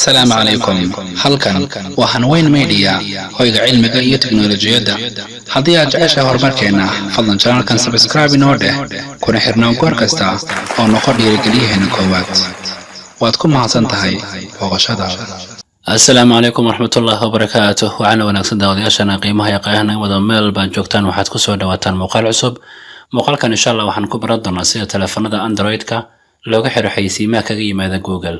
السلام عليكم. halkan waa Hanweyn Media hoyga cilmiga iyo teknoolajiyada. Haddii aad jeceshahay horumarkeena, fadlan channelkan subscribe inoo dheh, kuna xirnaa goor kasta oo noqo dhiirigeliyaheena koowaad. waad ku mahadsan tahay booqashadaada. السلام عليكم ورحمة الله وبركاته. وعنا ونقصد داودياشنا قيمها يقاهنا وضميل بانجوكتان وحاد كسو دواتان موقال عصب. موقال كان إن شاء الله وحن كبرد نصير تلفون دا أندرويد كا لو حير حيثي ما كغي ماذا جوجل.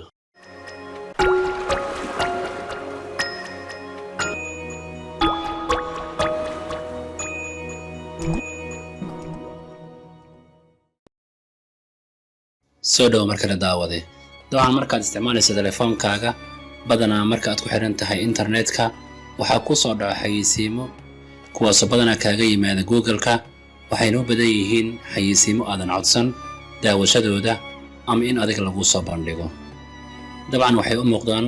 سودو مركز داودي دوحان مركز استعمال تلفون كاغا بدنا marka aad ku xiran tahay internetka waxa ku soo dhaca xayisiimo kuwaas badana kaaga yimaada Google-ka waxayna u badan yihiin xayisiimo aadan codsan daawashadooda ama in adiga lagu soo bandhigo dabcan waxay u muuqdaan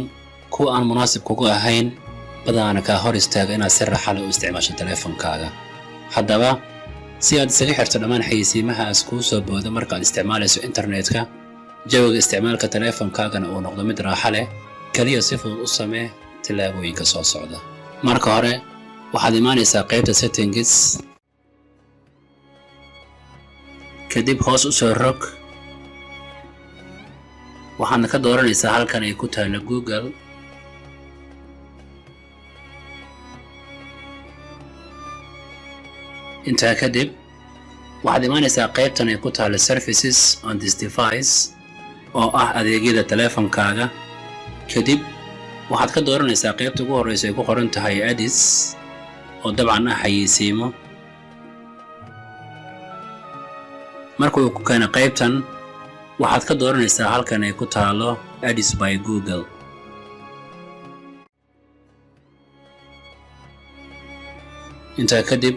kuwa aan munaasib kugu ahayn badana ka hor istaaga inaad si raaxo leh u isticmaasho teleefankaaga haddaba si aad isaga xirto dhammaan xayisiimahaas ku soo booda marka aad isticmaalayso internetka jawiga isticmaalka teleefankaagana uu noqdo mid raaxo leh kaliya si fudud u samee tillaabooyinka soo socda marka hore waxaad imaanaysaa qaybta settings kadib hoos u soo rog waxaad ka dooranaysaa halkan ay ku taalo Google inta kadib waxaad imaanaysaa qaybtan ay ku taalo services on this device oo ah adeegyada teleefankaaga kadib waxaad ka dooranaysaa qaybta ugu horeysa ay ku qoran tahay ads oo dabcan ah xayisiimo marka uu ku keeno qaybtan waxaad ka dooranaysaa halkan ay ku taalo ads by Google inta kadib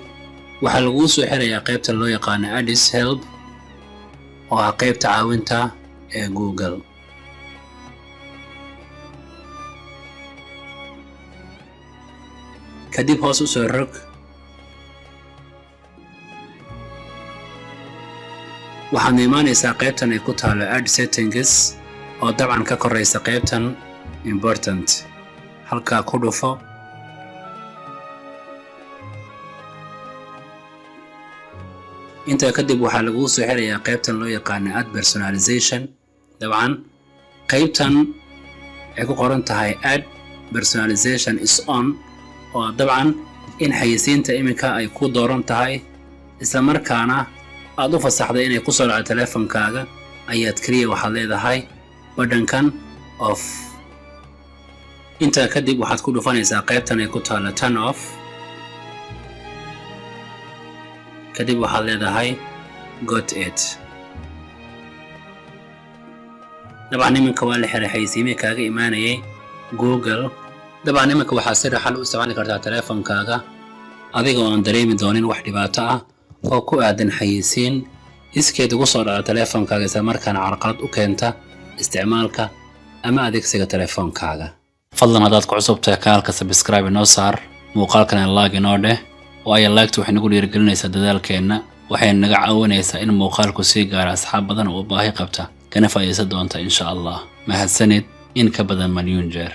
waxa lagu soo xirayaa qaybta loo yaqaan ads help oo ah qaybta caawinta ee Google kadib hoos u soo rog waxaad imaanaysaa qaybtan ay ku taalo add settings oo dabcan ka koreysa qaybtan important halka ku dhufo inta kadib waxa lagu soo xirayaa qaybtan loo yaqaan add personalization dabcan qaybtan ay ku qoran tahay add personalization is on oo dabcan in xayisiinta iminka ay ku dooran tahay isla markaana aad u fasaxday inay ku soo dhacdo teleefankaaga ayaad kaliya waxaad leedahay badhankan off inta kadib waxaad ku dhufanaysaa qaybtan ay ku taalo turn off kadib waxaad leedahay got it dabcan iminka waa la xiray xayisiimihii kaaga imaanayay Google dabcan iminka waxaad si raaxo u isticmaali kartaa teleefankaaga adiga oo aan dareemi doonin wax dhibaato ah oo ku aadan xayisiin iskeed ugu soo dhaca teleefankaaga isla markaana carqalad u keenta isticmaalka ama adeegsiga teleefankaaga fadlan haddaad ku cusub tahay kanaalka subscribe inoo saar muuqaalkana like inoo dheh waayo like-tu waxay nagu dhiirigelinaysaa dadaalkeenna waxayna naga caawinaysaa in muuqaalku sii gaaro asxaab badan oo u baahi qabta kana faa'iidaysan doonta insha Allah mahadsanid in ka badan maliyuun jeer